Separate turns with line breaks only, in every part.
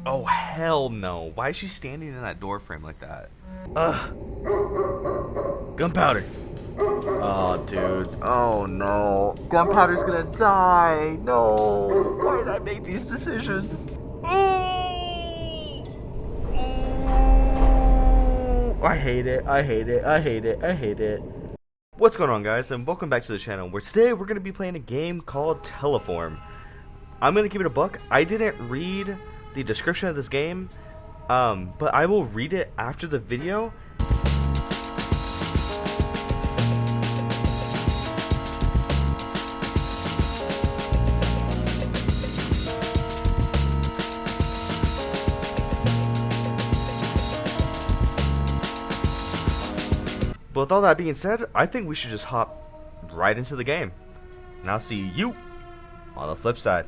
Oh, hell no. Why is she standing in that door frame like that? Ugh. Gunpowder. Oh, dude. Oh, no. Gunpowder's gonna die. No. Why did I make these decisions? I hate it. I hate it. I hate it. I hate it. What's going on, guys, and welcome back to the channel, where today we're going to be playing a game called TELEFORUM. I'm going to keep it a buck. I didn't read the description of this game, but I will read it after the video. But with all that being said, I think we should just hop right into the game. And I'll see you on the flip side.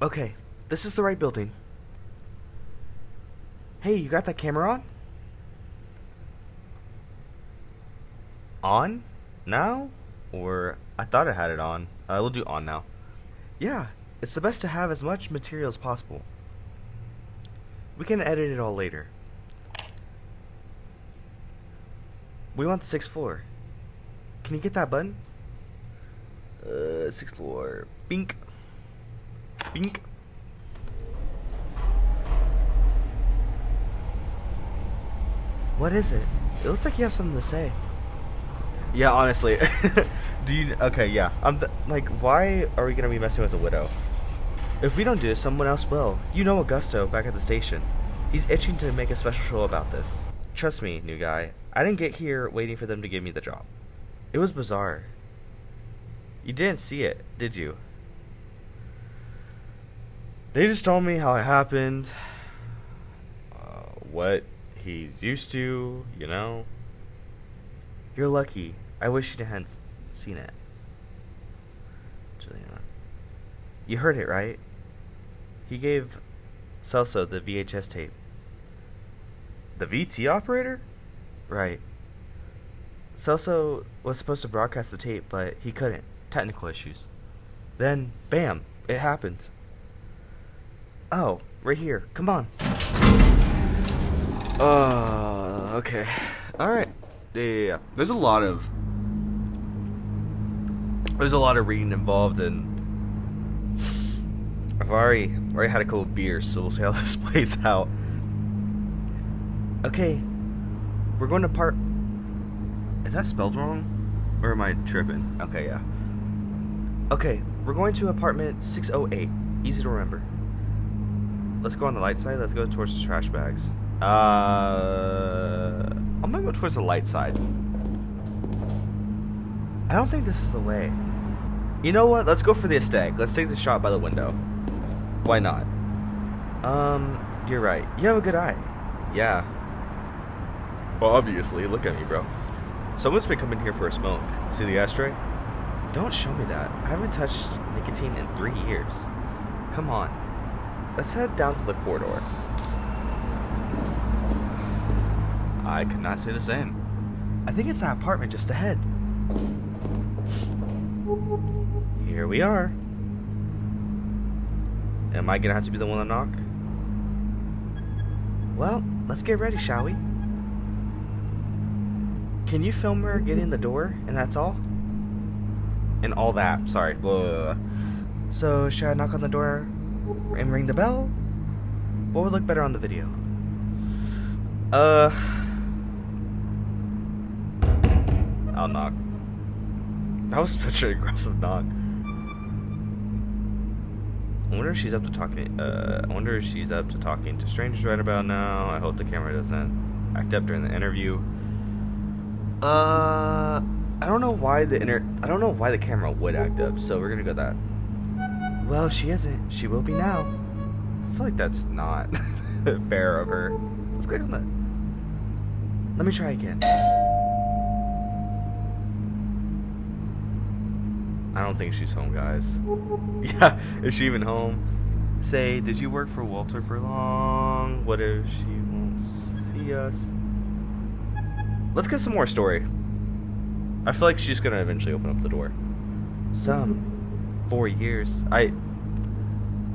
Okay, this is the right building. Hey, you got that camera on? On? Now? Or I thought I had it on. We'll do on now. Yeah, it's the best to have as much material as possible. We can edit it all later. We want the 6th floor. Can you get that button? 6th floor. Bink. Bink. What is it? It looks like you have something to say. Yeah, honestly. Do you... Okay, yeah. Like, why are we gonna be messing with the widow? If we don't do this, someone else will. You know Augusto back at the station. He's itching to make a special show about this. Trust me, new guy. I didn't get here waiting for them to give me the job. It was bizarre. You didn't see it, did you? They just told me how it happened. What he's used to, you know? You're lucky. I wish you hadn't seen it. Juliana. You heard it, right? He gave Celso the VHS tape. The VT operator? Right. Celso was supposed to broadcast the tape, but he couldn't. Technical issues. Then, bam, it happened. Oh, right here. Come on. Okay. Alright. Yeah. There's a lot of reading involved, and I've already had a couple of beers, so we'll see how this plays out. Okay, we're going to part. Is that spelled wrong, or am I tripping? Okay, yeah. Okay, we're going to apartment 608. Easy to remember. Let's go on the light side. Let's go towards the trash bags. I'm gonna go towards the light side. I don't think this is the way. You know what? Let's go for the aesthetic. Let's take the shot by the window. Why not? You're right. You have a good eye. Yeah. Well, obviously. Look at me, bro. Someone's been coming here for a smoke. See the ashtray? Don't show me that. I haven't touched nicotine in 3 years. Come on. Let's head down to the corridor. I could not say the same. I think it's that apartment just ahead. Here we are. Am I gonna have to be the one to knock? Well, let's get ready, shall we? Can you film her getting in the door, and that's all? And all that, sorry. Blah. So, should I knock on the door and ring the bell? What would look better on the video? I'll knock. That was such an aggressive knock. I wonder if she's up to talking. To strangers right about now. I hope the camera doesn't act up during the interview. I don't know why the camera would act up, so we're gonna go that. Well, if she isn't, she will be now. I feel like that's not fair of her. Let's click on that. Let me try again. I don't think she's home, guys. Yeah, is she even home? Say, did you work for Walter for long? What if she won't see us? Let's get some more story. I feel like she's gonna eventually open up the door. 4 years. I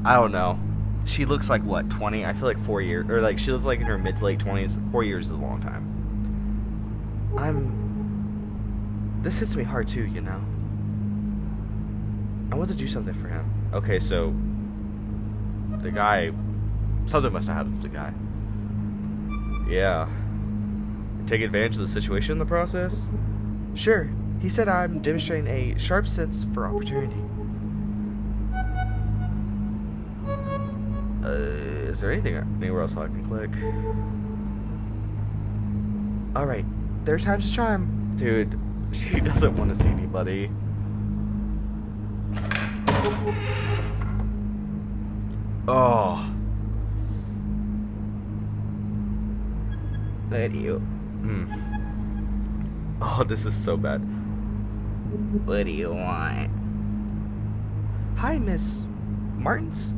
don't know. She looks like what, 20? I feel like 4 years, or like she looks like in her mid to late 20s. 4 years is a long time. This hits me hard too, you know. I want to do something for him. Okay, so the guy, something must have happened to the guy. Yeah. Take advantage of the situation in the process? Sure. He said I'm demonstrating a sharp sense for opportunity. Is there anywhere else I can click? Alright, there's time's a charm. Dude, she doesn't want to see anybody. Oh. What do you? Oh, this is so bad. What do you want? Hi, Miss Martins.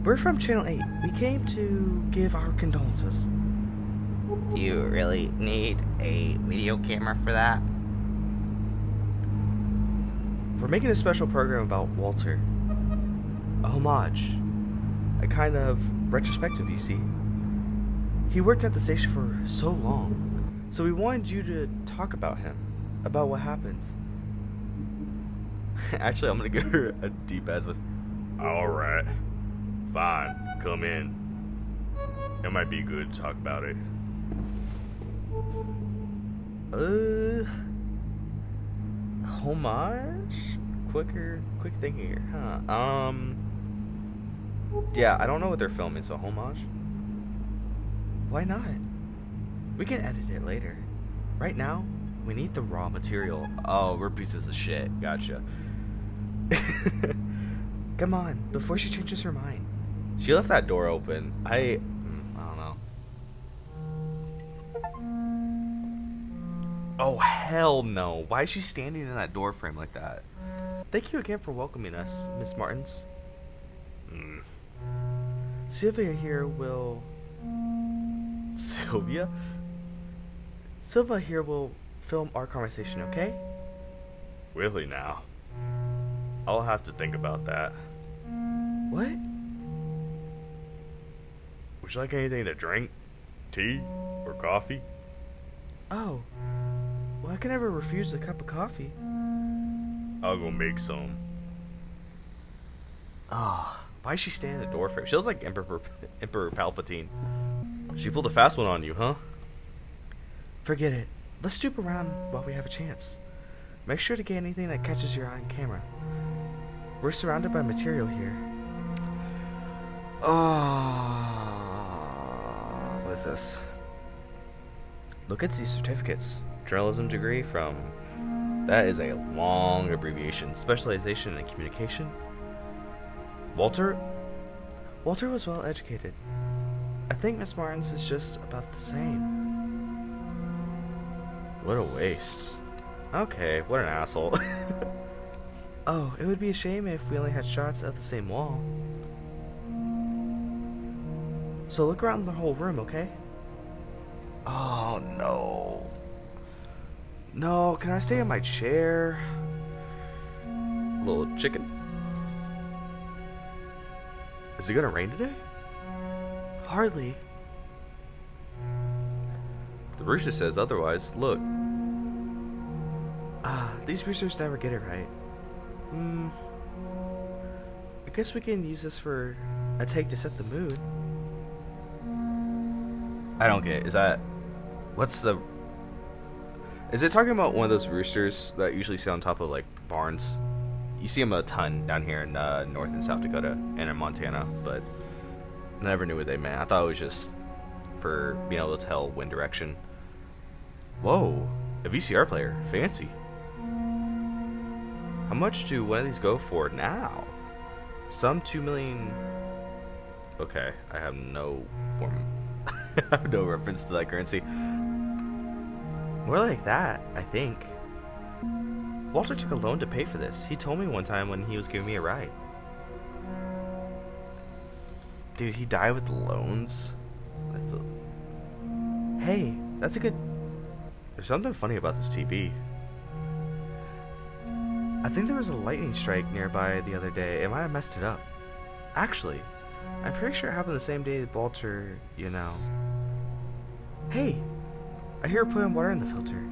We're from Channel 8. We came to give our condolences.
Do you really need a video camera for that?
We're making a special program about Walter. A homage. A kind of retrospective, you see. He worked at the station for so long, so we wanted you to talk about him, about what happened. Actually, I'm gonna give her a deep ass voice. Alright. Fine. Come in. It might be good to talk about it. Homage? Quick thinking here, huh? Yeah, I don't know what they're filming, so homage? Why not? We can edit it later. Right now, we need the raw material. Oh, we're pieces of shit. Gotcha. Come on, before she changes her mind. She left that door open. I don't know. Oh, hell no. Why is she standing in that door frame like that? Thank you again for welcoming us, Miss Martins. Sylvia here will... Sylvia? Sylvia here will film our conversation, okay? Really now? I'll have to think about that. What? Would you like anything to drink? Tea? Or coffee? Oh. Well, I can never refuse a cup of coffee. I'll go make some. Ah, why is she standing at the door frame? She looks like Emperor Palpatine. She pulled a fast one on you, huh? Forget it. Let's stoop around while we have a chance. Make sure to get anything that catches your eye on camera. We're surrounded by material here. Oh, what is this? Look at these certificates. Journalism degree from... That is a long abbreviation. Specialization in communication. Walter was well educated. I think Miss Martins is just about the same. What a waste. Okay, what an asshole. Oh, it would be a shame if we only had shots of the same wall. So look around the whole room, okay? Oh, no. No, can I stay in my chair? Little chicken. Is it gonna rain today? Hardly. The rooster says otherwise. Look. Ah, these roosters never get it right. I guess we can use this for a take to set the mood. I don't get it. Is that... What's the... Is it talking about one of those roosters that usually sit on top of, like, barns? You see them a ton down here in North and South Dakota and in Montana, but I never knew what they meant. I thought it was just for being able to tell wind direction. Whoa, a VCR player. Fancy. How much do one of these go for now? Some 2 million... Okay, I have no form... I have no reference to that currency. More like that, I think. Walter took a loan to pay for this. He told me one time when he was giving me a ride. Dude, he died with loans? Hey, that's a good... There's something funny about this TV. I think there was a lightning strike nearby the other day. It might have messed it up. Actually, I'm pretty sure it happened the same day Walter, you know. Hey, I hear her putting water in the filter.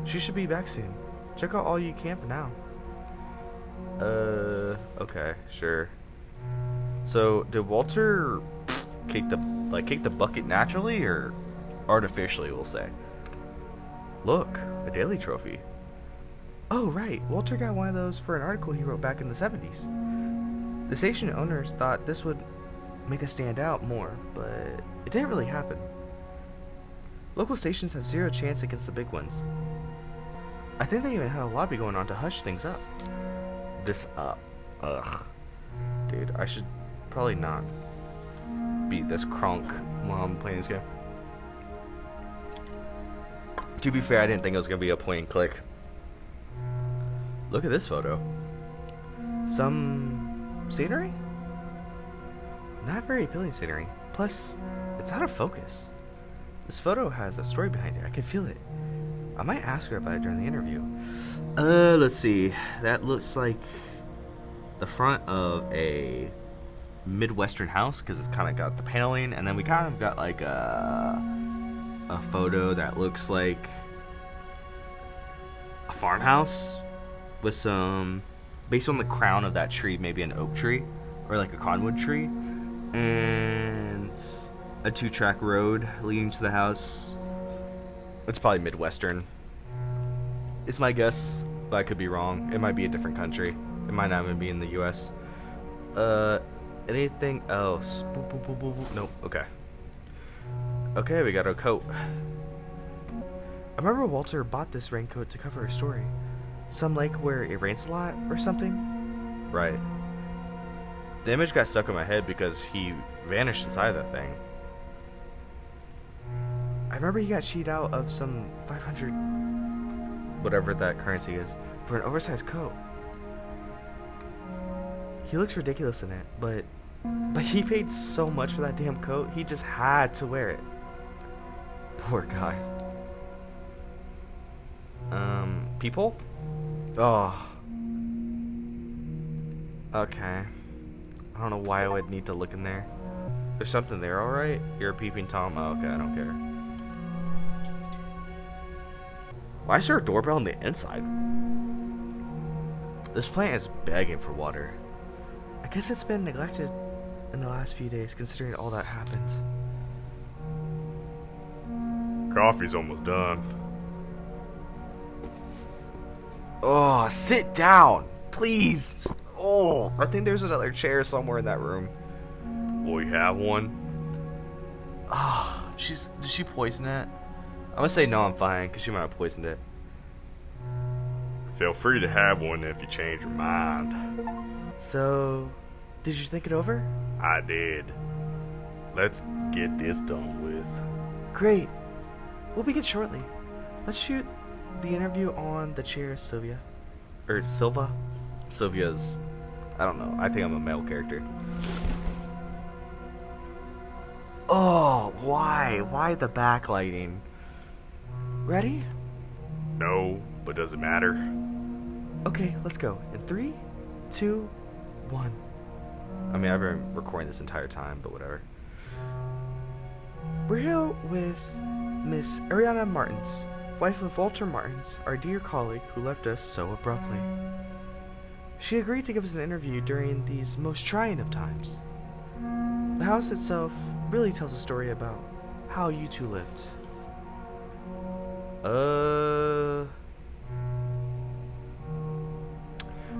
She should be back soon. Check out all you can for now. Okay, sure. So, did Walter kick the bucket naturally or artificially, we'll say? Look, a daily trophy. Oh, right. Walter got one of those for an article he wrote back in the 70s. The station owners thought this would make us stand out more, but it didn't really happen. Local stations have zero chance against the big ones. I think they even had a lobby going on to hush things up. Ugh. Dude, I should probably not be this crunk while I'm playing this game. To be fair, I didn't think it was gonna be a point and click. Look at this photo. Some scenery? Not very appealing scenery. Plus, it's out of focus. This photo has a story behind it. I can feel it. I might ask her about it during the interview. Let's see. That looks like the front of a Midwestern house because it's kind of got the paneling, and then we kind of got like a photo that looks like a farmhouse with some, based on the crown of that tree, maybe an oak tree or like a cottonwood tree, and a 2-track road leading to the house. It's probably Midwestern. It's my guess, but I could be wrong. It might be a different country. It might not even be in the US. Anything else? Boop, boop, boop, boop, boop. Nope. Okay. Okay, we got a coat. I remember Walter bought this raincoat to cover a story. Some lake where it rains a lot or something? Right. The image got stuck in my head because he vanished inside that thing. I remember he got cheated out of some 500, whatever that currency is, for an oversized coat. He looks ridiculous in it, but he paid so much for that damn coat, he just had to wear it. Poor guy. People? Oh. Okay. I don't know why I would need to look in there. There's something there, alright? You're a peeping Tom? Oh, okay, I don't care. Why is there a doorbell on the inside? This plant is begging for water. I guess it's been neglected in the last few days, considering all that happened. Coffee's almost done. Oh, sit down, please. Oh, I think there's another chair somewhere in that room. Will you have one? Ah, did she poison it? I'm gonna say no, I'm fine, because she might have poisoned it. Feel free to have one if you change your mind. So, did you think it over? I did. Let's get this done with. Great. We'll begin shortly. Let's shoot the interview on the chair, Sylvia. Or Silva. Sylvia's, I don't know. I think I'm a male character. Oh, why? Why the backlighting? Ready? No, but does it matter? Okay, let's go. In 3, 2, 1. I mean, I've been recording this entire time, but whatever. We're here with Miss Ariana Martins, wife of Walter Martins, our dear colleague who left us so abruptly. She agreed to give us an interview during these most trying of times. The house itself really tells a story about how you two lived.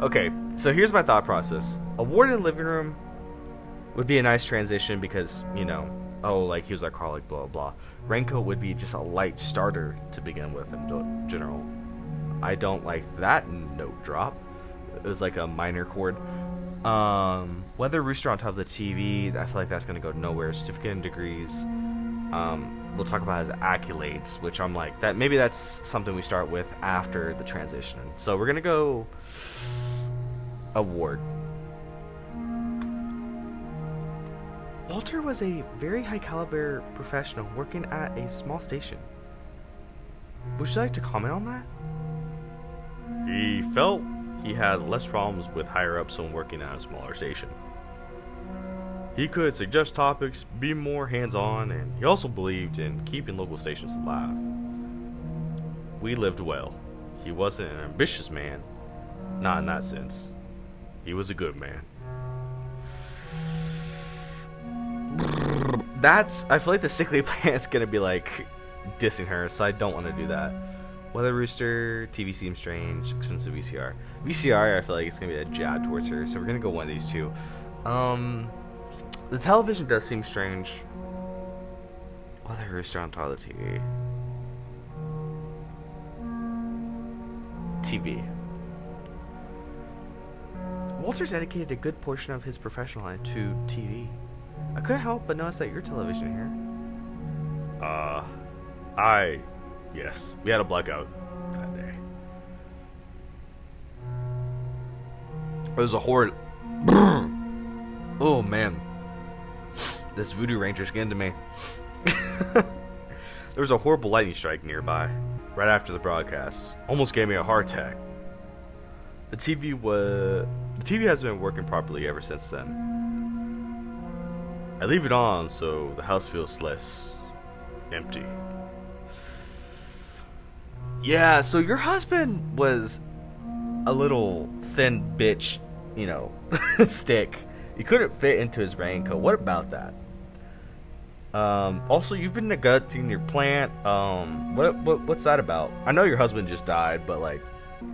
Okay, so here's my thought process. A warded living room would be a nice transition because, you know, oh, like he was our colleague, blah, blah. Raincoat would be just a light starter to begin with in general. I don't like that note drop. It was like a minor chord. Weather rooster on top of the TV, I feel like that's gonna go nowhere. Certificate in degrees. We'll talk about his accolades, which I'm like, that maybe that's something we start with after the transition. So we're gonna go award. Walter was a very high caliber professional working at a small station. Would you like to comment on that? He felt he had less problems with higher ups when working at a smaller station. He could suggest topics, be more hands-on, and he also believed in keeping local stations alive. We lived well. He wasn't an ambitious man, not in that sense. He was a good man. I feel like the sickly plant's gonna be like dissing her, so I don't want to do that. Weather Rooster, TV seems strange, expensive VCR. VCR, I feel like it's gonna be a jab towards her, so we're gonna go one of these two. The television does seem strange. Weather Rooster on top of the TV. TV. Walter dedicated a good portion of his professional life to TV. I couldn't help but notice that your television here. Yes, we had a blackout that day. It was a horrid. Oh man, this voodoo ranger's getting to me. There was a horrible lightning strike nearby, right after the broadcast. Almost gave me a heart attack. The TV hasn't been working properly ever since then. I leave it on so the house feels less empty. Yeah, so your husband was a little thin bitch, you know, stick. You couldn't fit into his raincoat. What about that? Also, you've been neglecting your plant. What's that about? I know your husband just died, but like,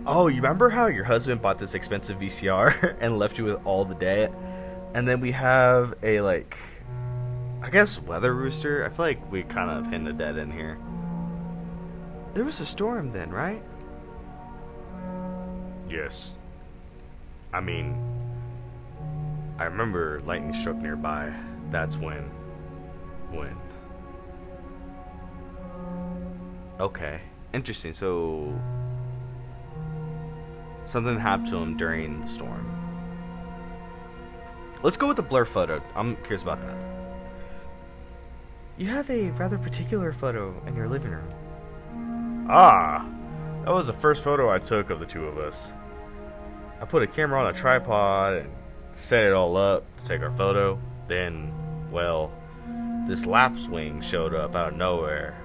oh, you remember how your husband bought this expensive VCR and left you with all the debt? And then we have a like, I guess Weather Rooster. I feel like we kind of hit a dead end here. There was a storm then, right? Yes. I mean, I remember lightning struck nearby. That's when. Okay. Interesting. So, something happened to him during the storm. Let's go with the blur photo. I'm curious about that. You have a rather particular photo in your living room. Ah, that was the first photo I took of the two of us. I put a camera on a tripod and set it all up to take our photo. Then, well, this lapwing showed up out of nowhere.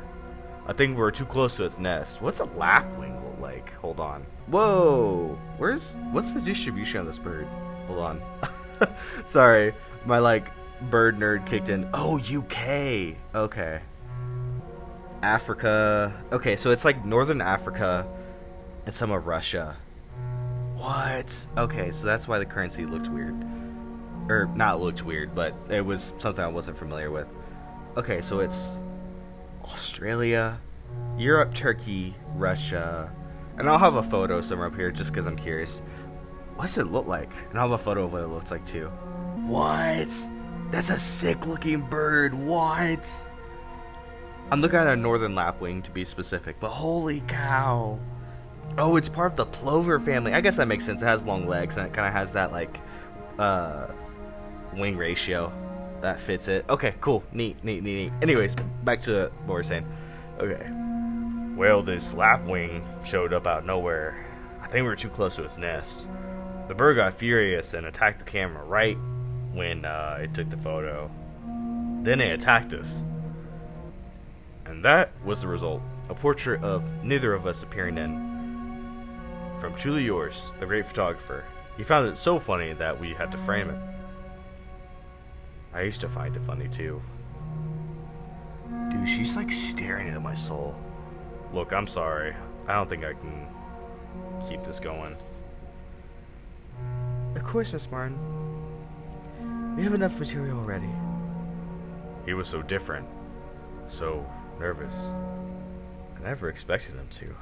I think we were too close to its nest. What's a lapwing look like? Hold on. Whoa, what's the distribution of this bird? Hold on. Sorry, my like bird nerd kicked in. Oh, UK. Okay. Africa. Okay, so it's like northern Africa and some of Russia. What? Okay, so that's why the currency looked weird. Or not looked weird, but it was something I wasn't familiar with. Okay, so it's Australia, Europe, Turkey, Russia, and I'll have a photo somewhere up here just because I'm curious. What's it look like? And I'll have a photo of what it looks like too. What? That's a sick looking bird. What? I'm looking at a northern lapwing to be specific, but holy cow. Oh, it's part of the plover family. I guess that makes sense. It has long legs and it kind of has that like wing ratio that fits it. Okay, cool. Neat. Anyways, back to what we're saying. Okay. Well, this lapwing showed up out of nowhere. I think we were too close to its nest. The bird got furious and attacked the camera right when it took the photo. Then it attacked us. And that was the result. A portrait of neither of us appearing in. From truly yours, the great photographer. He found it so funny that we had to frame it. I used to find it funny too. Dude, she's like staring into my soul. Look, I'm sorry. I don't think I can keep this going. Of course, Miss Martin. We have enough material already. He was so different. So nervous. I never expected him to.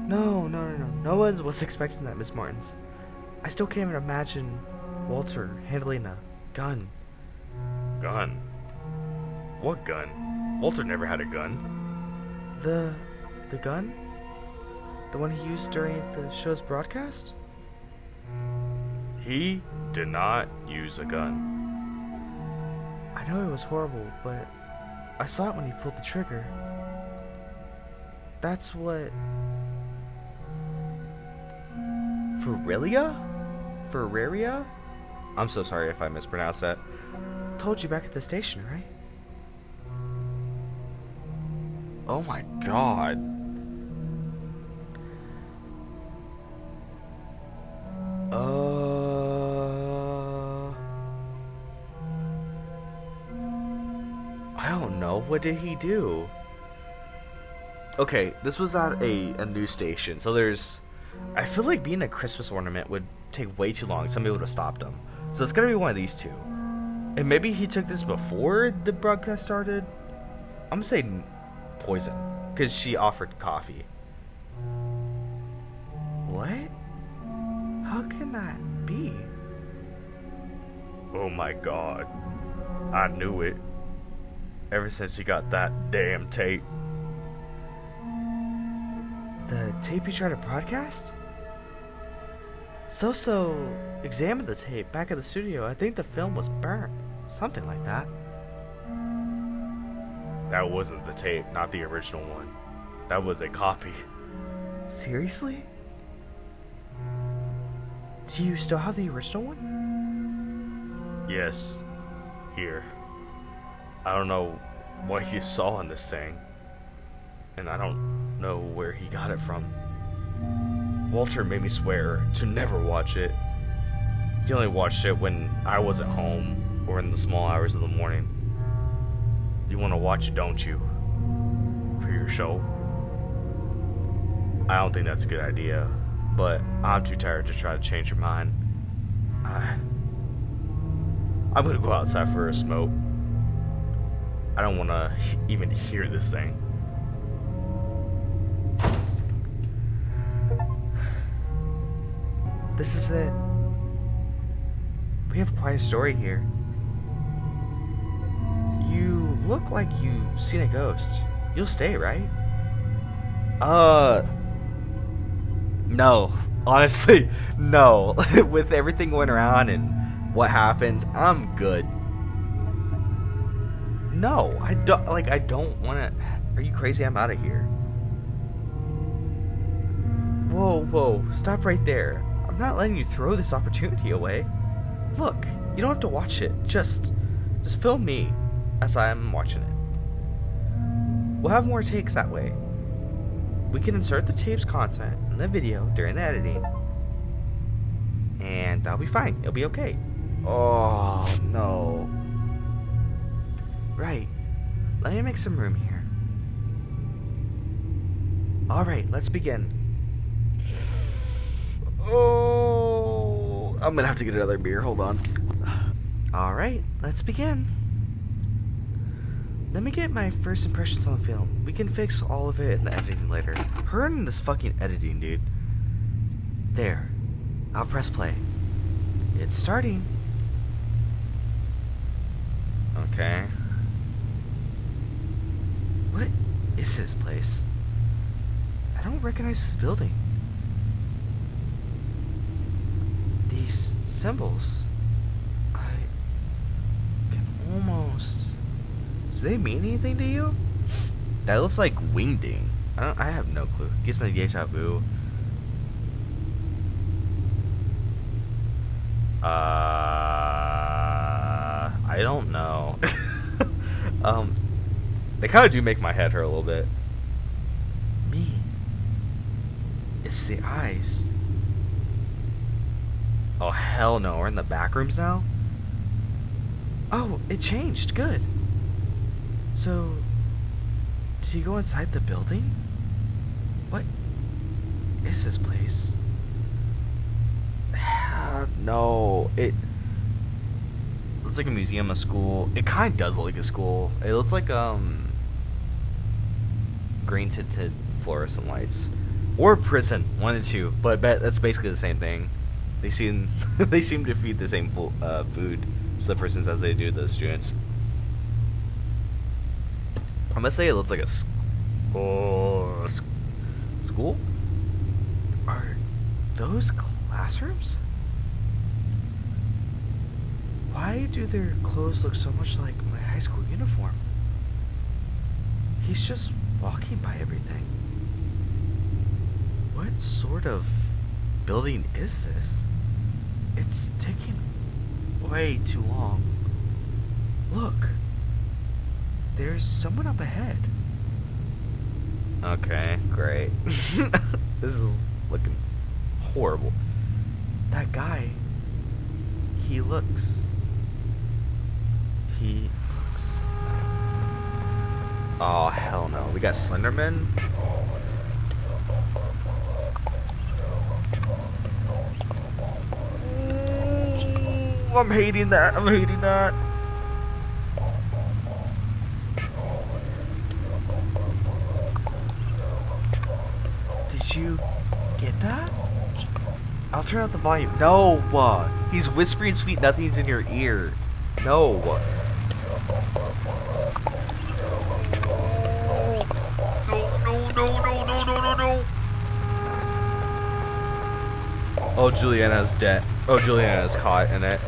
No. No one was expecting that, Miss Martins. I still can't even imagine Walter handling a gun. Gun? What gun? Walter never had a gun. The gun? The one he used during the show's broadcast? He did not use a gun. I know it was horrible, but I saw it when he pulled the trigger. That's what Ferilia? Ferraria? I'm so sorry if I mispronounced that. Told you back at the station, right? Oh my god. I don't know. What did he do? Okay, this was at a news station, so there's... I feel like being a Christmas ornament would take way too long. Somebody would have stopped him. So it's gonna be one of these two. And maybe he took this before the broadcast started. I'm gonna say poison, because she offered coffee. What? How can that be? Oh my god. I knew it. Ever since he got that damn tape. The tape you tried to broadcast? So examined the tape back at the studio. I think the film was burnt. Something like that. That wasn't the tape, not the original one. That was a copy. Seriously? Do you still have the original one? Yes. Here. I don't know what you saw in this thing. And I don't know where he got it from. Walter made me swear to never watch it. He only watched it when I wasn't home or in the small hours of the morning. You want to watch it, don't you? For your show? I don't think that's a good idea, but I'm too tired to try to change your mind. I'm gonna go outside for a smoke. I don't want to even hear this thing. This is it. We have quite a story here. You look like you've seen a ghost. You'll stay, right? No. Honestly, no. With everything going around and what happened, I'm good. No, I don't want to... Are you crazy? I'm out of here. Whoa, stop right there. I'm not letting you throw this opportunity away. Look, you don't have to watch it. Just film me as I'm watching it. We'll have more takes that way. We can insert the tape's content in the video during the editing. And that'll be fine. It'll be okay. Oh, no. Right. Let me make some room here. Alright, let's begin. Oh, I'm gonna have to get another beer. Hold on. Alright, let's begin. Let me get my first impressions on the film. We can fix all of it in the editing later. Hurry in this fucking editing, dude. There. I'll press play. It's starting. Okay. What is this place? I don't recognize this building. These symbols. I can almost... Do they mean anything to you? That looks like wingding. I have no clue. Gives me deja vu. I don't know. They kind of do make my head hurt a little bit. Me. It's the eyes. Oh, hell no. We're in the back rooms now? Oh, it changed. Good. So, did you go inside the building? What is this place? No, it looks like a museum, a school. It kind of does look like a school. It looks like, green tinted fluorescent lights. Or prison, one of the two. But I bet that's basically the same thing. They seem to feed the same food to the persons as they do the students. I'm gonna say it looks like a school. Are those classrooms? Why do their clothes look so much like my high school uniform? He's just walking by everything. What sort of building is this? It's taking way too long. Look. There's someone up ahead. Okay, great. This is looking horrible. That guy, he looks. Oh, hell no. We got Slenderman? Ooh, I'm hating that. Did you get that? I'll turn up the volume. No! He's whispering sweet nothings in your ear. No! No. Oh, Juliana's dead. Oh, Juliana's caught in it.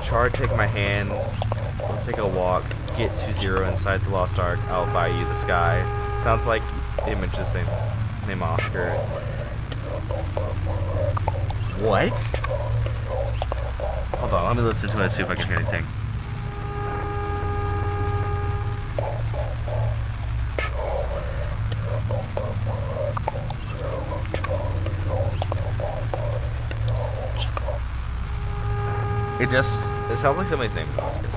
Char, take my hand. We'll take a walk. Get to 0 inside the Lost Ark. I'll buy you the sky. Sounds like the image is name Oscar. What? Hold on, let me listen to it and see if I can hear anything. It sounds like somebody's name is Oscar.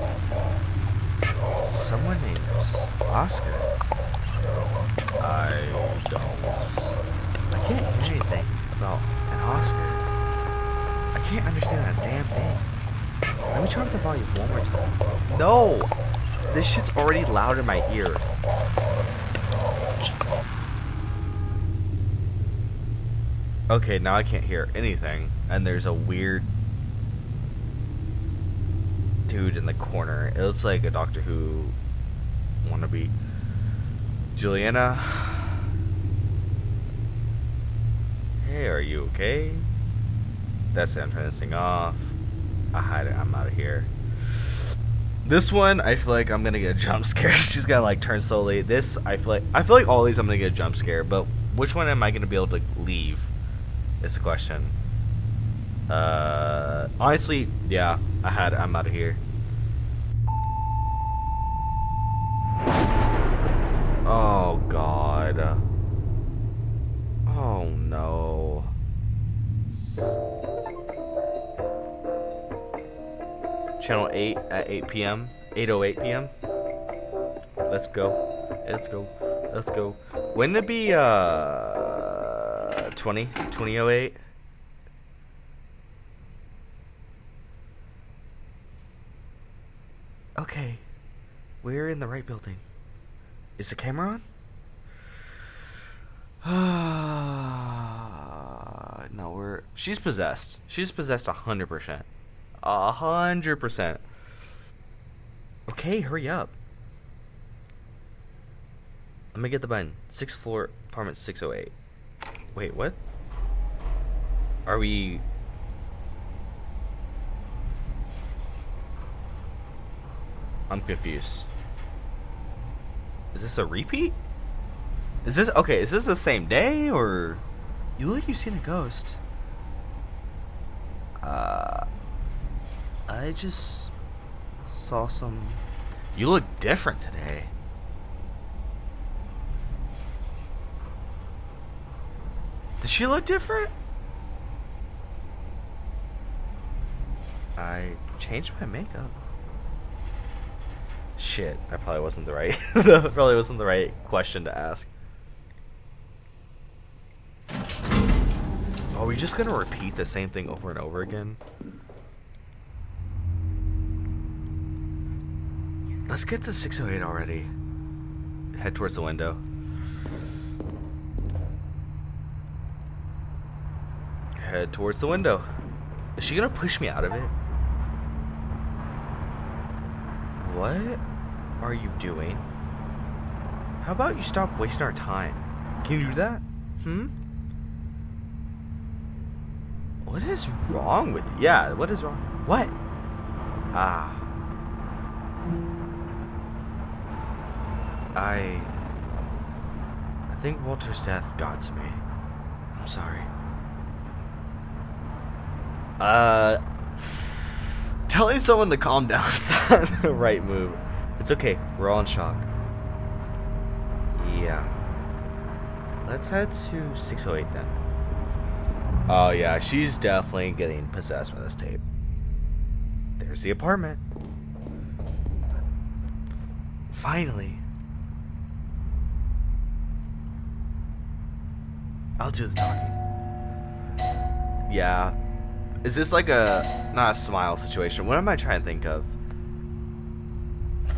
Someone named Oscar? I can't hear anything about an Oscar. I can't understand a damn thing. Let me turn up the volume one more time. No! This shit's already loud in my ear. Okay, now I can't hear anything. And there's a weird dude in the corner. It looks like a Doctor Who wannabe. Juliana? Hey, are you okay? That's it, I'm turning this thing off. I hide it, I'm out of here. This one, I feel like I'm gonna get a jump scare. She's gonna like turn slowly. This, I feel like all these I'm gonna get a jump scare, but which one am I gonna be able to leave? Is the question. Honestly, yeah, I'm out of here. Oh god. Oh no. Channel 8 at 8 p.m. 8:08 p.m. Let's go. Wouldn't it be 20:08? Okay. We're in the right building. Is the camera on? No, she's possessed. She's possessed 100%. 100%. Okay, hurry up. Let me get the button. 6th floor, apartment 608. Wait, what? Are we... I'm confused. Is this a repeat? Is this the same day, or... You look like you've seen a ghost. I just saw some... You look different today. Does she look different? I changed my makeup. Shit, that probably wasn't the right question to ask. Are we just gonna repeat the same thing over and over again? Let's get to 608 already. Head towards the window. Head towards the window. Is she gonna push me out of it? What are you doing? How about you stop wasting our time? Can you do that? What is wrong with you? Yeah, what is wrong? What? I think Walter's death got to me. I'm sorry. Uh, telling someone to calm down is not the right move. It's okay. We're all in shock. Yeah. Let's head to 608 then. Oh yeah, she's definitely getting possessed by this tape. There's the apartment. Finally. I'll do the talking. Yeah. Is this like a, not a smile situation? What am I trying to think of?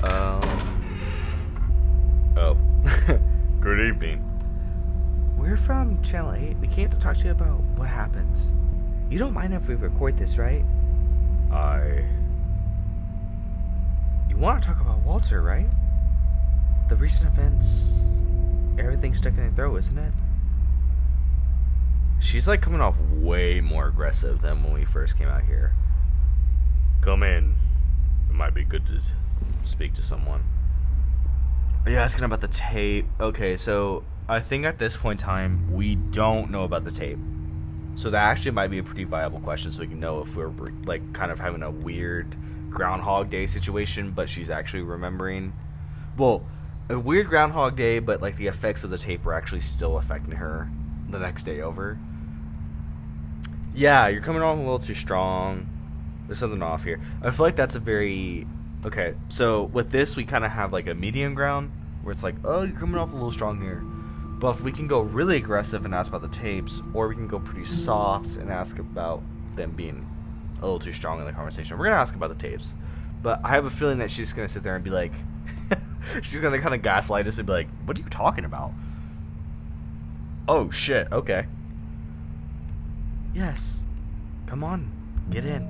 Oh. Good evening. We're from Channel 8. We came to talk to you about what happens. You don't mind if we record this, right? You want to talk about Walter, right? The recent events. Everything's stuck in her throat, isn't it? She's like coming off way more aggressive than when we first came out here. Come in. It might be good to speak to someone. Are you asking about the tape? Okay, so I think at this point in time, we don't know about the tape. So that actually might be a pretty viable question, so we can know if we're like kind of having a weird Groundhog Day situation, but she's actually remembering. Well, a weird Groundhog Day, but like the effects of the tape were actually still affecting her the next day over. Yeah, you're coming on a little too strong. There's something off here. I feel like that's a very... Okay, so with this, we kind of have like a medium ground, where it's like, oh, you're coming off a little strong here. But if we can go really aggressive and ask about the tapes, or we can go pretty soft and ask about them being a little too strong in the conversation. We're going to ask about the tapes. But I have a feeling that she's going to sit there and be like... she's going to kind of gaslight us and be like, what are you talking about? Oh, shit, okay. Yes. Come on, get in.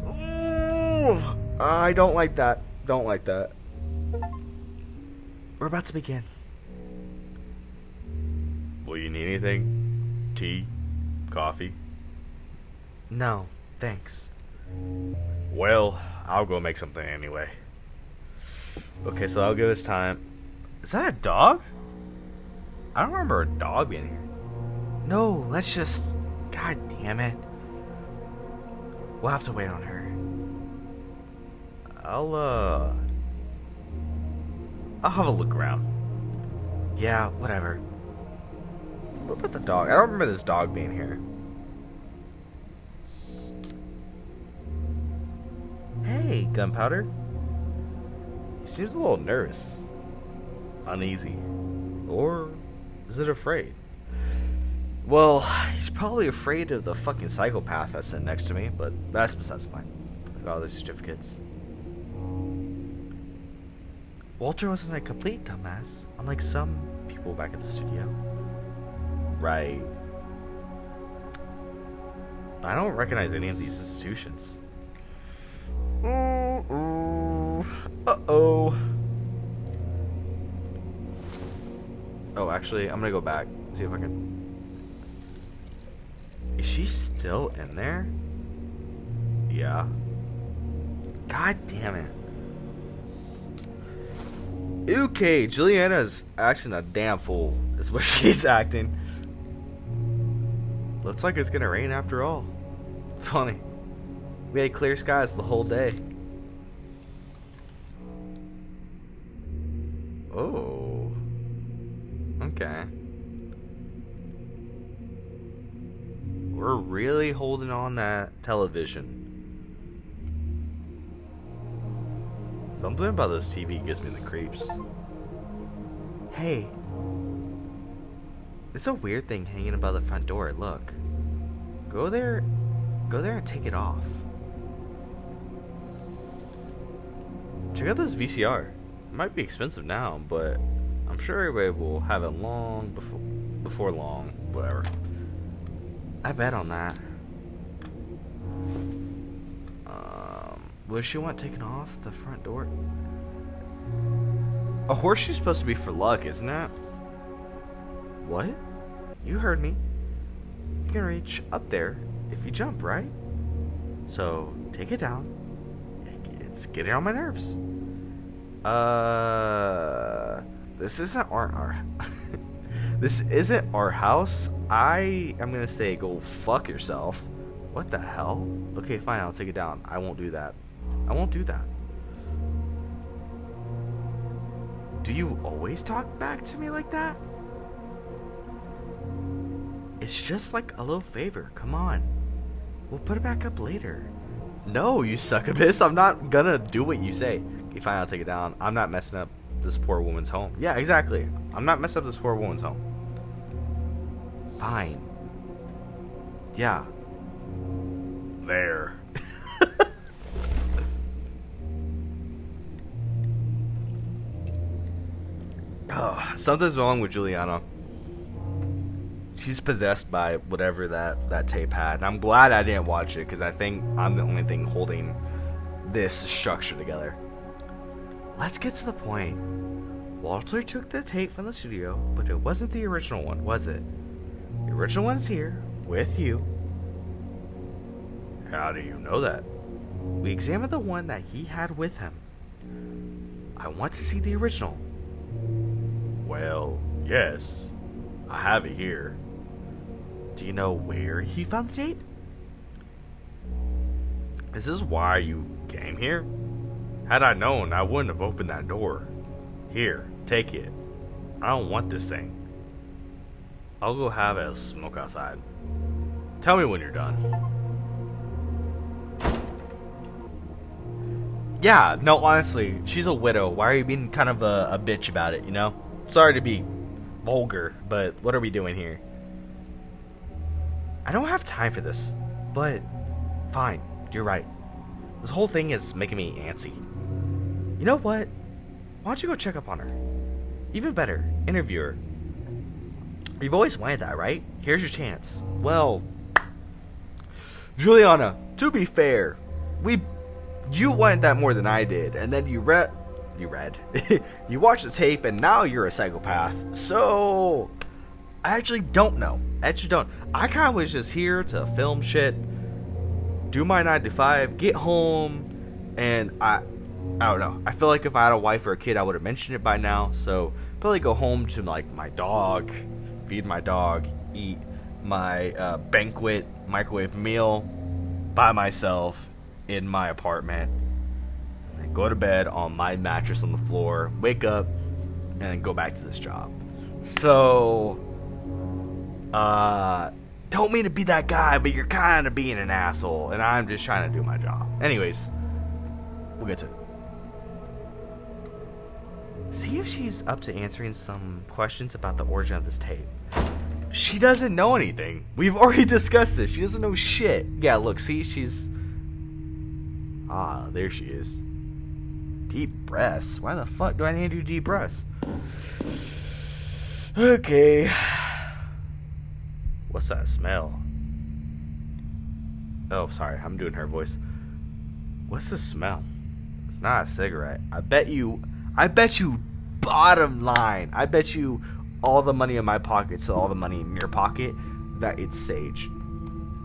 Ooh, I don't like that. Don't like that. We're about to begin. Will you need anything? Tea? Coffee? No, thanks. Well, I'll go make something anyway. Okay, so I'll give us time. Is that a dog? I don't remember a dog being here. No, let's just... God damn it. We'll have to wait on her. I'll have a look around. Yeah, whatever. What about the dog? I don't remember this dog being here. Hey, Gunpowder. He seems a little nervous. Uneasy. Or is it afraid? Well, he's probably afraid of the fucking psychopath that's sitting next to me, but that's besides the point. Look at all these certificates. Walter wasn't a complete dumbass, unlike some people back at the studio. Right. I don't recognize any of these institutions. Uh-oh. Oh, actually, I'm gonna go back. See if I can... Is she still in there? Yeah. God damn it. Okay, Juliana's acting a damn fool, is what she's acting. Looks like it's gonna rain after all. Funny. We had clear skies the whole day. Oh. Okay. We're really holding on that television. Something about this TV gives me the creeps. Hey. It's a weird thing hanging above the front door. Look. Go there and take it off. Check out this VCR. It might be expensive now, but I'm sure everybody will have it long before long. Whatever. I bet on that. Will she want taken off the front door? A horseshoe's supposed to be for luck, isn't it? What? You heard me. You can reach up there if you jump, right? So, take it down. It's getting on my nerves. This isn't our this isn't our house. I am gonna say go fuck yourself. What the hell? Okay, fine, I'll take it down. I won't do that. I won't do that. Do you always talk back to me like that? It's just like a little favor. Come on. We'll put it back up later. No, you succubus. I'm not gonna do what you say. Okay, fine, I'll take it down. I'm not messing up this poor woman's home. Yeah, exactly. I'm not messing up this poor woman's home. Fine. Yeah. There. Oh, something's wrong with Juliana. She's possessed by whatever that tape had. And I'm glad I didn't watch it because I think I'm the only thing holding this structure together. Let's get to the point. Walter took the tape from the studio, but it wasn't the original one, was it? The original one's here with you. How do you know that? We examined the one that he had with him. I want to see the original. Well, yes. I have it here. Do you know where he found the tape? Is this why you came here? Had I known, I wouldn't have opened that door. Here, take it. I don't want this thing. I'll go have a smoke outside. Tell me when you're done. Yeah, no, honestly, she's a widow. Why are you being kind of a bitch about it, you know? Sorry to be vulgar, but what are we doing here? I don't have time for this, but fine, you're right. This whole thing is making me antsy. You know what? Why don't you go check up on her? Even better, interview her. You've always wanted that, right? Here's your chance. Well, Juliana, to be fair, you wanted that more than I did, and then you you watched the tape, and now you're a psychopath. So, I actually don't know. I kind of was just here to film shit, do my 9 to 5, get home, and I don't know. I feel like if I had a wife or a kid, I would have mentioned it by now. So, probably go home to like my dog, feed my dog, eat my banquet microwave meal by myself in my apartment, and then go to bed on my mattress on the floor, wake up, and then go back to this job. So, don't mean to be that guy, but you're kind of being an asshole, and I'm just trying to do my job. Anyways, we'll get to it. See if she's up to answering some questions about the origin of this tape. She doesn't know anything. We've already discussed this. She doesn't know shit. Yeah, look, see, she's... Ah, there she is. Deep breaths. Why the fuck do I need to do deep breaths? Okay. What's that smell? Oh, sorry. I'm doing her voice. What's the smell? It's not a cigarette. I bet you, bottom line, I bet you all the money in my pocket to all the money in your pocket that it's sage.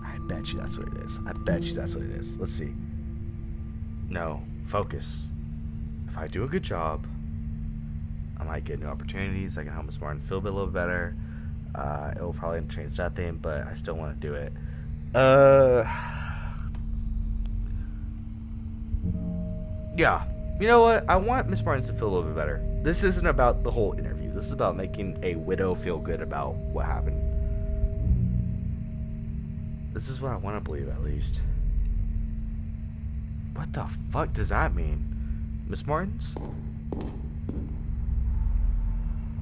I bet you that's what it is. Let's see. No, focus. If I do a good job, I might get new opportunities. I can help Miss Martin feel a little bit better. It will probably change nothing, but I still want to do it. Yeah. You know what? I want Miss Martin to feel a little bit better. This isn't about the whole interview. This is about making a widow feel good about what happened. This is what I want to believe, at least. What the fuck does that mean? Miss Martins?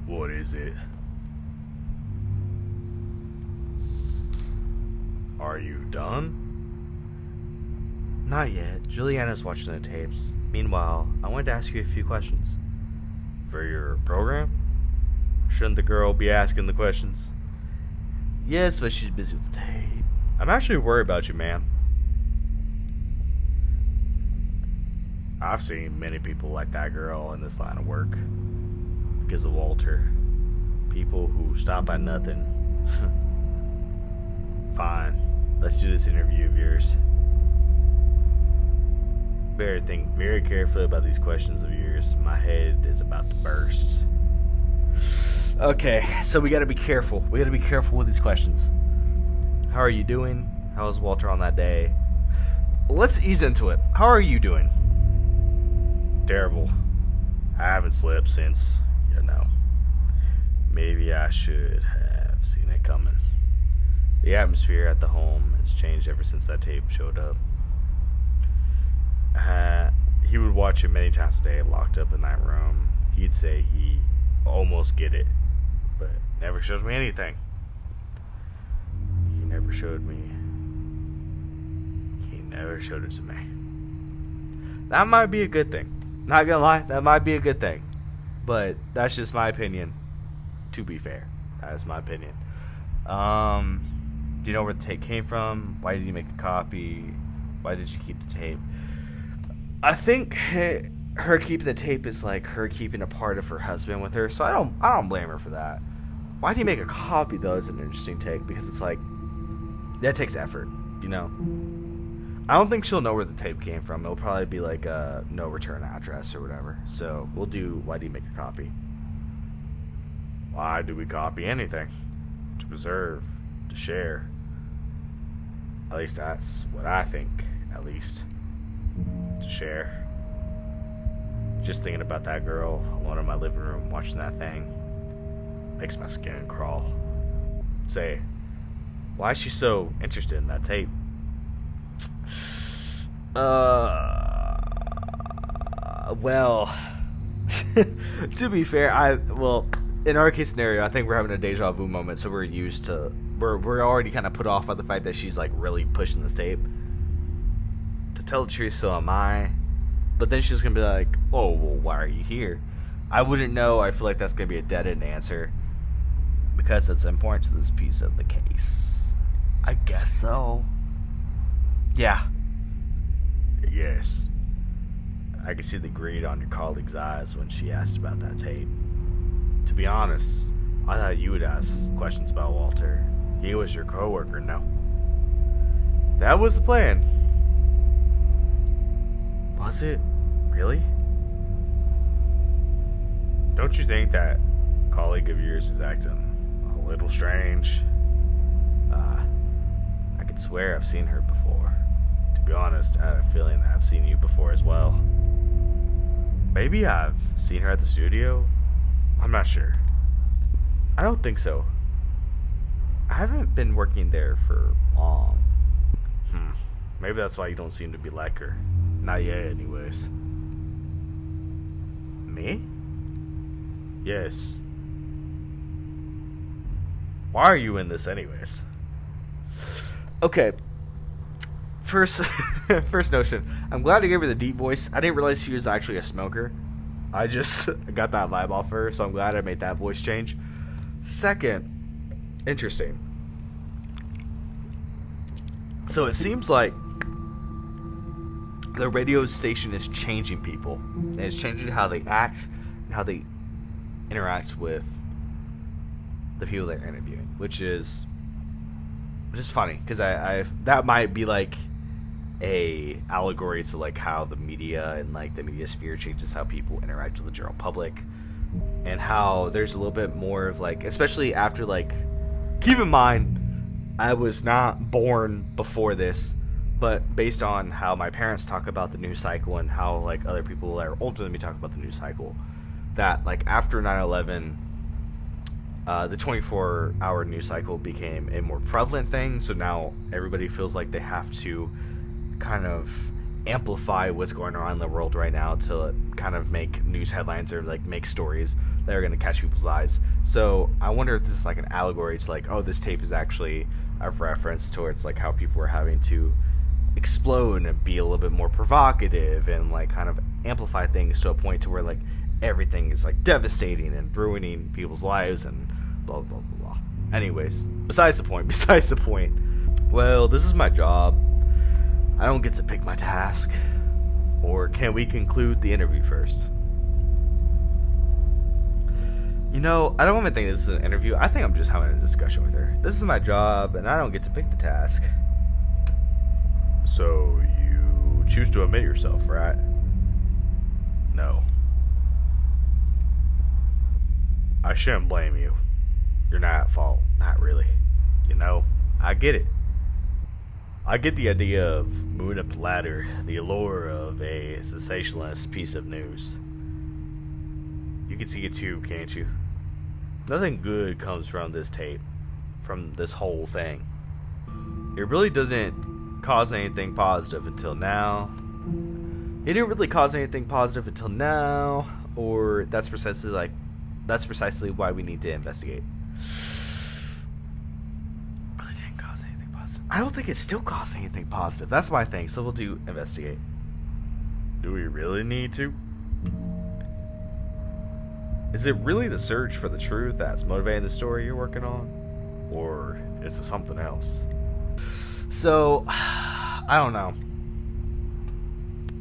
What is it? Are you done? Not yet. Juliana's watching the tapes. Meanwhile, I wanted to ask you a few questions. For your program? Shouldn't the girl be asking the questions? Yes, but she's busy with the tape. I'm actually worried about you, ma'am. I've seen many people like that girl in this line of work. Because of Walter. People who stop at nothing. Fine. Let's do this interview of yours. Better think very carefully about these questions of yours. My head is about to burst. Okay, so we gotta be careful. We gotta be careful with these questions. How are you doing? How was Walter on that day? Let's ease into it. How are you doing? Terrible. I haven't slept since, maybe I should have seen it coming. The atmosphere at the home has changed ever since that tape showed up. He would watch it many times a day, locked up in that room. He'd say he almost get it, but never showed me anything. He never showed it to me. That might be a good thing. Not gonna lie, that might be a good thing. But that's just my opinion. To be fair, that is my opinion. Do you know where the tape came from? Why did you make a copy? Why did you keep the tape? I think her keeping the tape is like her keeping a part of her husband with her, so I don't blame her for that. Why do you make a copy though is an interesting take, because it's like that takes effort, I don't think she'll know where the tape came from. It'll probably be like a no return address or whatever. So we'll do, why do you make a copy? Why do we copy anything? To preserve, to share. At least that's what I think, at least. To share. Just thinking about that girl alone in my living room watching that thing makes my skin crawl. Say, why is she so interested in that tape? Well, to be fair, in our case scenario, I think we're having a deja vu moment, so we're already kind of put off by the fact that she's like really pushing this tape. To tell the truth, so am I. But then she's gonna be like, oh, well, why are you here? I wouldn't know. I feel like that's gonna be a dead-end answer, because it's important to this piece of the case. I guess so. Yeah. Yes. I could see the greed on your colleague's eyes when she asked about that tape. To be honest, I thought you would ask questions about Walter. He was your coworker, no? That was the plan. Was it? Really? Don't you think that colleague of yours is acting a little strange? I could swear I've seen her before. To be honest, I had a feeling that I've seen you before as well. Maybe I've seen her at the studio? I'm not sure. I don't think so. I haven't been working there for long. Maybe that's why you don't seem to be like her. Not yet, anyways. Me? Yes. Why are you in this anyways? Okay. First notion. I'm glad I gave her the deep voice. I didn't realize she was actually a smoker. I just got that vibe off her, so I'm glad I made that voice change. Second, interesting. So it seems like the radio station is changing people. And it's changing how they act and how they interact with the people they're interviewing, which is funny, because I that might be like a allegory to like how the media and like the media sphere changes how people interact with the general public, and how there's a little bit more of like, especially after like, keep in mind I was not born before this, but based on how my parents talk about the news cycle and how like other people that are older than me talk about the news cycle, that like after 9/11 the 24-hour news cycle became a more prevalent thing. So now everybody feels like they have to kind of amplify what's going on in the world right now to kind of make news headlines or like make stories that are going to catch people's eyes. So I wonder if this is like an allegory to like, oh, this tape is actually a reference towards like how people are having to explode and be a little bit more provocative and like kind of amplify things to a point to where like everything is like devastating and ruining people's lives and blah blah blah blah. Anyways, besides the point. Well, this is my job. I don't get to pick my task. Or can we conclude the interview first? I don't even think this is an interview. I think I'm just having a discussion with her. This is my job, and I don't get to pick the task. So, you choose to omit yourself, right? No. I shouldn't blame you. You're not at fault. Not really. You know, I get it. I get the idea of moving up the ladder, the allure of a sensationalist piece of news. You can see it too, can't you? Nothing good comes from this tape, from this whole thing. It really doesn't cause anything positive until now. It didn't really cause anything positive until now, or that's precisely why we need to investigate. Really didn't cause anything positive. I don't think it still caused anything positive. That's my thing. So we'll do investigate. Do we really need to? Is it really the search for the truth that's motivating the story you're working on? Or is it something else? So, I don't know.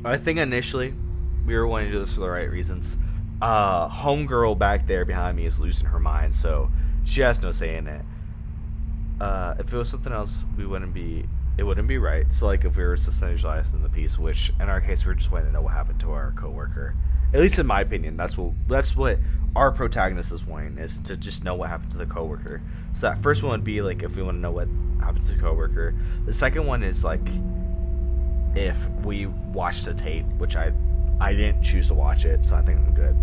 I think initially we were wanting to do this for the right reasons. Homegirl back there behind me is losing her mind, so she has no say in it. If it was something else, it wouldn't be right. So, like, if we were sensationalizing the piece, which in our case, we're just wanting to know what happened to our coworker. At least in my opinion, that's what our protagonist is wanting, is to just know what happened to the coworker. So that first one would be like if we want to know what happened to the coworker. The second one is like if we watched the tape, which I didn't choose to watch it, so I think I'm good.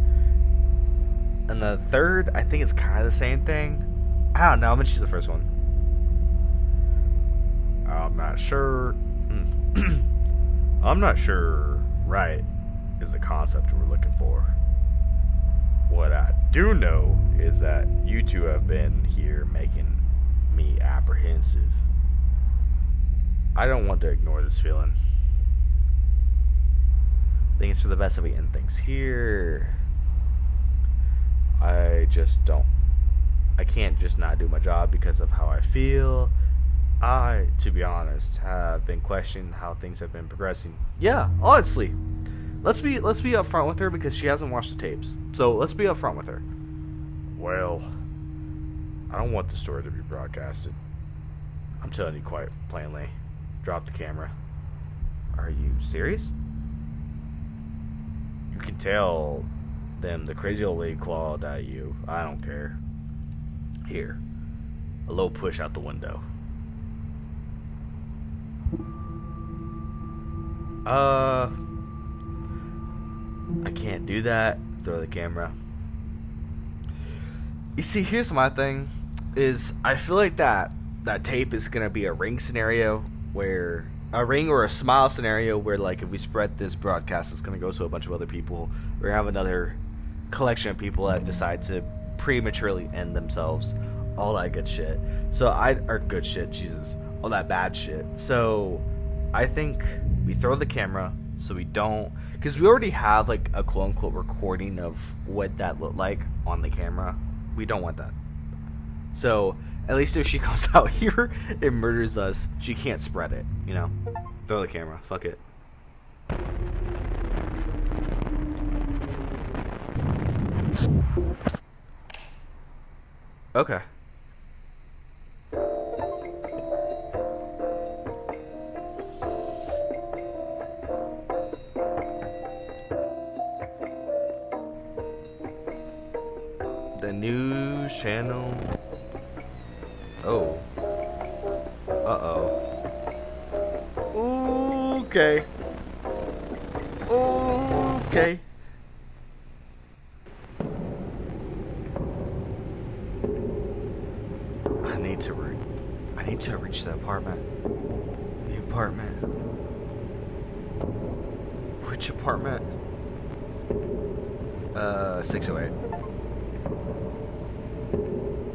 And the third, I think it's kind of the same thing. I don't know. I'm gonna choose the first one. I'm not sure. I'm not sure. Right. Is the concept we're looking for. What I do know is that you two have been here making me apprehensive. I don't want to ignore this feeling. I think it's for the best that we end things here. I can't just not do my job because of how I feel. I, to be honest, have been questioning how things have been progressing. Yeah, honestly. Let's be upfront with her because she hasn't watched the tapes. So let's be upfront with her. Well, I don't want the story to be broadcasted. I'm telling you quite plainly. Drop the camera. Are you serious? You can tell them the crazy old lady clawed at you. I don't care. Here. A little push out the window. I can't do that. Throw the camera. You see, here's my thing. Is I feel like that tape is gonna be a ring scenario where a ring or a smile scenario where, like, if we spread this broadcast, it's gonna go to a bunch of other people. We're gonna have another collection of people that decide to prematurely end themselves. All that good shit. Good shit, Jesus. All that bad shit. So I think we throw the camera so we don't, because we already have like a quote unquote recording of what that looked like on the camera. We don't want that. So at least if she comes out here and murders us, she can't spread it, you know? Throw the camera. Fuck it. Okay. The news channel. Oh. Uh-oh. Okay. Okay. I need to reach the apartment. The apartment. Which apartment? 608.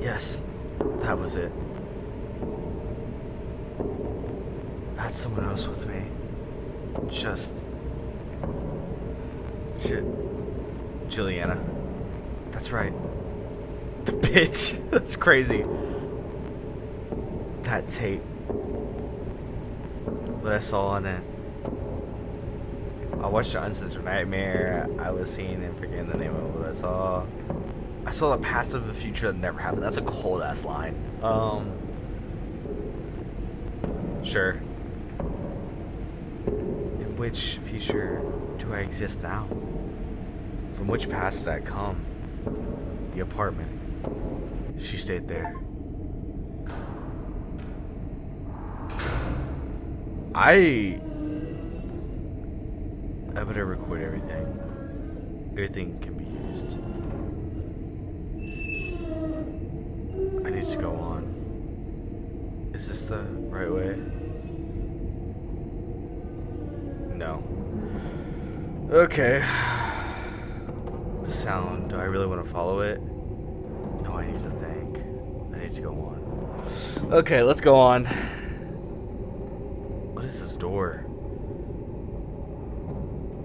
Yes, that was it. I had someone else with me. Juliana. That's right. The bitch. That's crazy. That tape. What I saw on it. I watched the Uncensored Nightmare. I was seeing and forgetting the name of what I saw. I saw the past of the future that never happened. That's a cold ass line. Sure. In which future do I exist now? From which past did I come? The apartment. She stayed there. I better record everything. Everything can be used. I need to go on. Is this the right way? No. Okay. The sound. Do I really want to follow it? No, I need to think. I need to go on. Okay, let's go on. What is this door?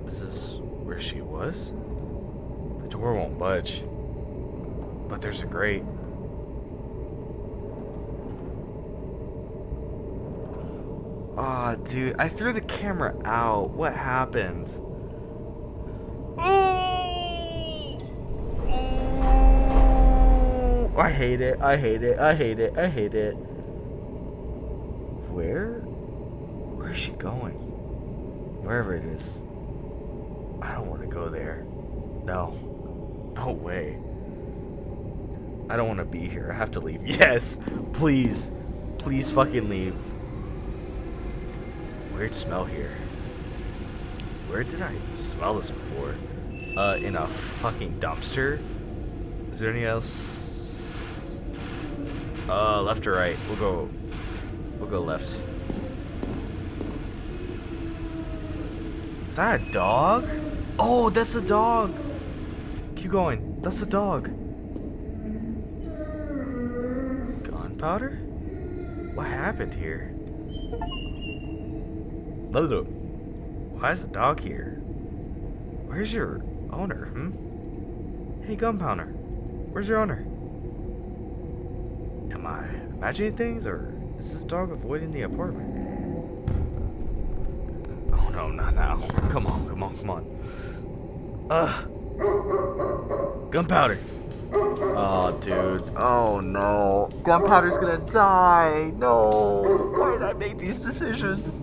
This is where she was? The door won't budge. But there's a grate. Aw, dude, I threw the camera out. What happened? Oh! Oh! I hate it. I hate it. I hate it. I hate it. Where is she going? Wherever it is. I don't want to go there. No. No way. I don't want to be here. I have to leave. Yes! Please. Please fucking leave. Weird smell here. Where did I smell this before? In a fucking dumpster? Is there any else? Left or right? We'll go left. Is that a dog? Oh, that's a dog! Keep going. That's a dog. Gunpowder? What happened here? Lulu, why is the dog here? Where's your owner, Hey, Gunpowder, where's your owner? Am I imagining things, or is this dog avoiding the apartment? Oh no, not now. Come on, come on, come on. Gunpowder! Oh, dude. Oh no. Gunpowder's gonna die! No! Why did I make these decisions?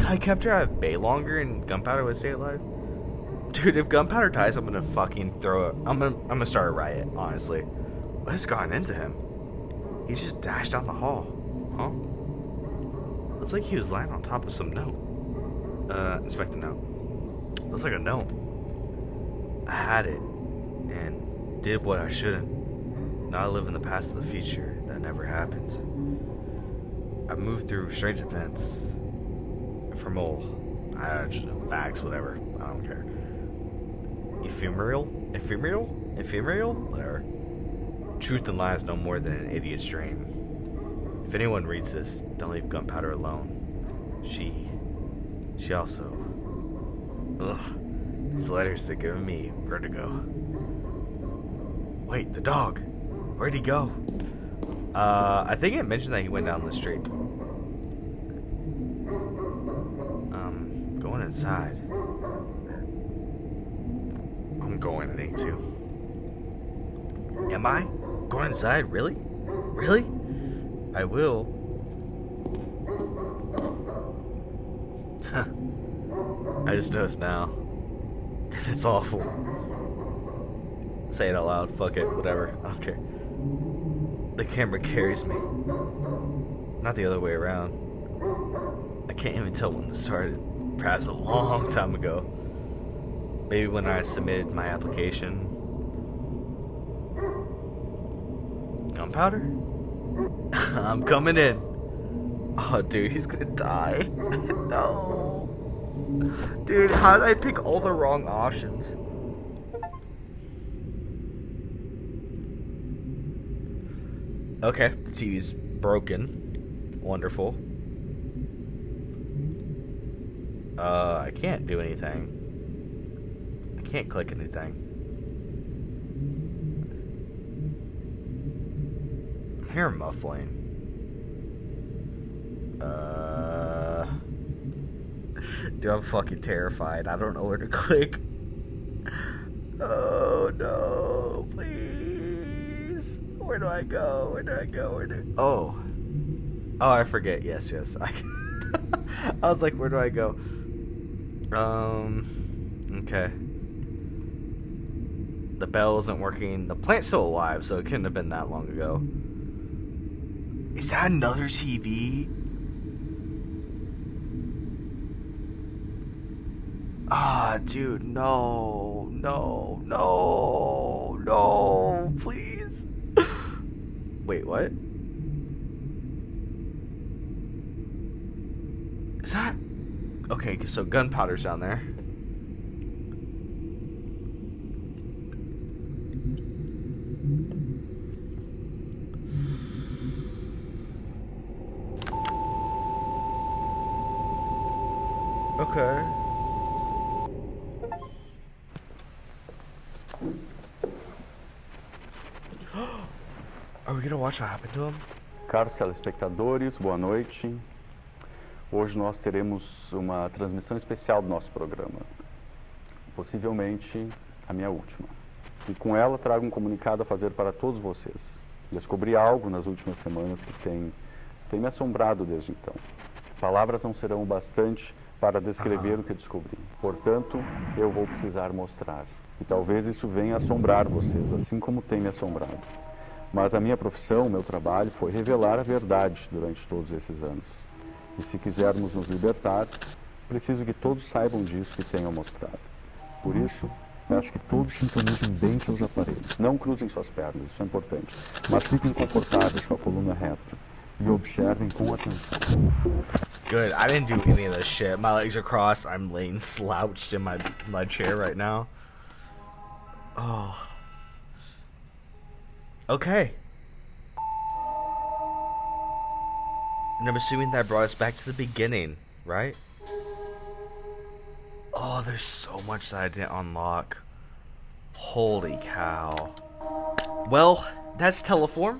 I kept her at bay longer and Gunpowder would stay alive. Dude, if Gunpowder dies, I'm gonna fucking throw it. I'm gonna start a riot, honestly. What has gotten into him? He just dashed down the hall. Huh? Looks like he was lying on top of some note. Inspect the note. Looks like a note. I had it and did what I shouldn't. Now I live in the past of the future that never happened. I moved through strange events. From all, I don't know, facts, whatever. I don't care. Ephemeral? Whatever. Truth and lies no more than an idiot's dream. If anyone reads this, don't leave Gunpowder alone. She also. Ugh. These letters are giving me vertigo. Wait, the dog. Where'd he go? I think it mentioned that he went down the street. Going inside. I'm going, I need to. Am I? Going inside? Really? Really? I will. I just noticed now. It's awful. Say it out loud. Fuck it. Whatever. I don't care. The camera carries me. Not the other way around. I can't even tell when this started. Perhaps a long time ago. Maybe when I submitted my application. Gunpowder? I'm coming in. Oh, dude, he's gonna die. No. Dude, how did I pick all the wrong options? Okay, the TV's broken. Wonderful. I can't do anything. I can't click anything. I'm hearing muffling. Dude, I'm fucking terrified. I don't know where to click. Oh no, please. Where do I go? Where do I go? Oh, I forget. Yes. I was like, where do I go? Okay. The bell isn't working. The plant's still alive, so it couldn't have been that long ago. Is that another TV? Ah, dude, no, no, no, no, please. Wait, what? Is that... Okay, so gunpowder's down there. Okay. Are we gonna watch what happened to him?
Caros telespectadores, boa noite. Hoje nós teremos uma transmissão especial do nosso programa, possivelmente a minha última. E com ela trago um comunicado a fazer para todos vocês. Descobri algo nas últimas semanas que tem me assombrado desde então. Palavras não serão o bastante para descrever o que descobri. Portanto, eu vou precisar mostrar. E talvez isso venha assombrar vocês, assim como tem me assombrado. Mas a minha profissão, o meu trabalho, foi revelar a verdade durante todos esses anos. E se quisermos nos libertar, preciso que todos saibam disso que tenho a mostrar. Por isso, peço que todos sintonizem bem seus aparelhos. Não cruzem suas pernas, isso é importante. Mas fiquem confortáveis com a coluna reta. E observem com atenção.
Good. I didn't do any of this shit. My legs are crossed. I'm laying slouched in my chair right now. Oh. Okay. And I'm assuming that brought us back to the beginning, right? Oh, there's so much that I didn't unlock. Holy cow. Well, that's Teleform.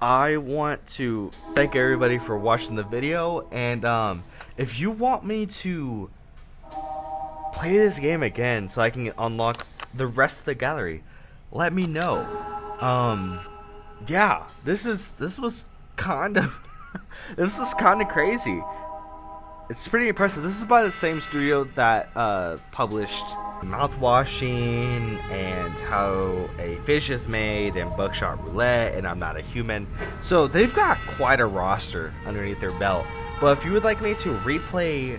I want to thank everybody for watching the video, and if you want me to play this game again so I can unlock the rest of the gallery, let me know. Yeah, this was kind of this is kind of crazy. It's pretty impressive. This is by the same studio that published Mouthwashing and How a Fish is Made and Buckshot Roulette and I'm Not a Human. So they've got quite a roster underneath their belt. But if you would like me to replay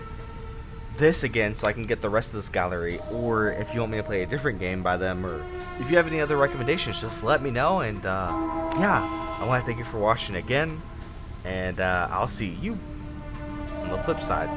this again so I can get the rest of this gallery, or if you want me to play a different game by them, or if you have any other recommendations, just let me know. And yeah, I want to thank you for watching again, and I'll see you on the flip side.